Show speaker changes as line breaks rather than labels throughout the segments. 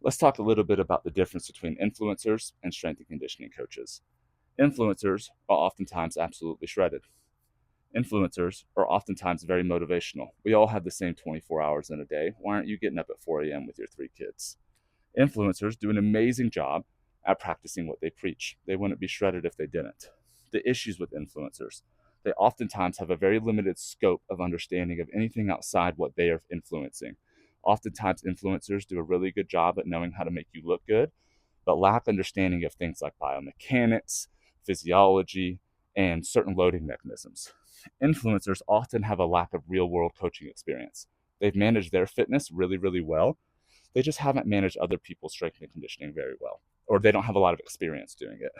Let's talk a little bit about the difference between influencers and strength and conditioning coaches. Influencers are oftentimes absolutely shredded. Influencers are oftentimes very motivational. We all have the same 24 hours in a day. Why aren't you getting up at 4 a.m. with your 3 kids? Influencers do an amazing job at practicing what they preach. They wouldn't be shredded if they didn't. The issues with influencers, they oftentimes have a very limited scope of understanding of anything outside what they are influencing. Oftentimes, influencers do a really good job at knowing how to make you look good, but lack understanding of things like biomechanics, physiology, and certain loading mechanisms. Influencers often have a lack of real world coaching experience. They've managed their fitness really, really well. They just haven't managed other people's strength and conditioning very well, or they don't have a lot of experience doing it.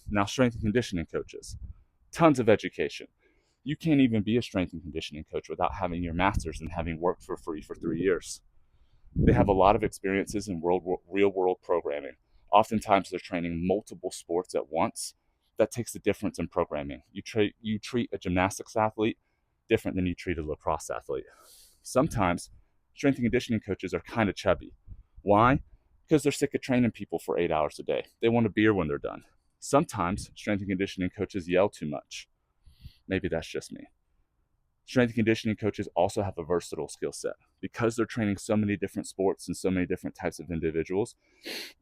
Now, strength and conditioning coaches, tons of education. You can't even be a strength and conditioning coach without having your master's and having worked for free for 3 years. They have a lot of experiences in real world programming. Oftentimes, they're training multiple sports at once. That takes a difference in programming. You treat a gymnastics athlete different than you treat a lacrosse athlete. Sometimes, strength and conditioning coaches are kind of chubby. Why? Because they're sick of training people for 8 hours a day. They want a beer when they're done. Sometimes, strength and conditioning coaches yell too much. Maybe that's just me. Strength and conditioning coaches also have a versatile skill set. Because they're training so many different sports and so many different types of individuals,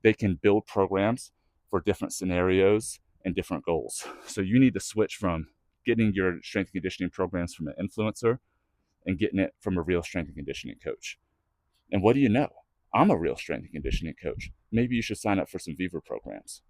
they can build programs for different scenarios and different goals. So you need to switch from getting your strength and conditioning programs from an influencer and getting it from a real strength and conditioning coach. And what do you know? I'm a real strength and conditioning coach. Maybe you should sign up for some VIVR programs.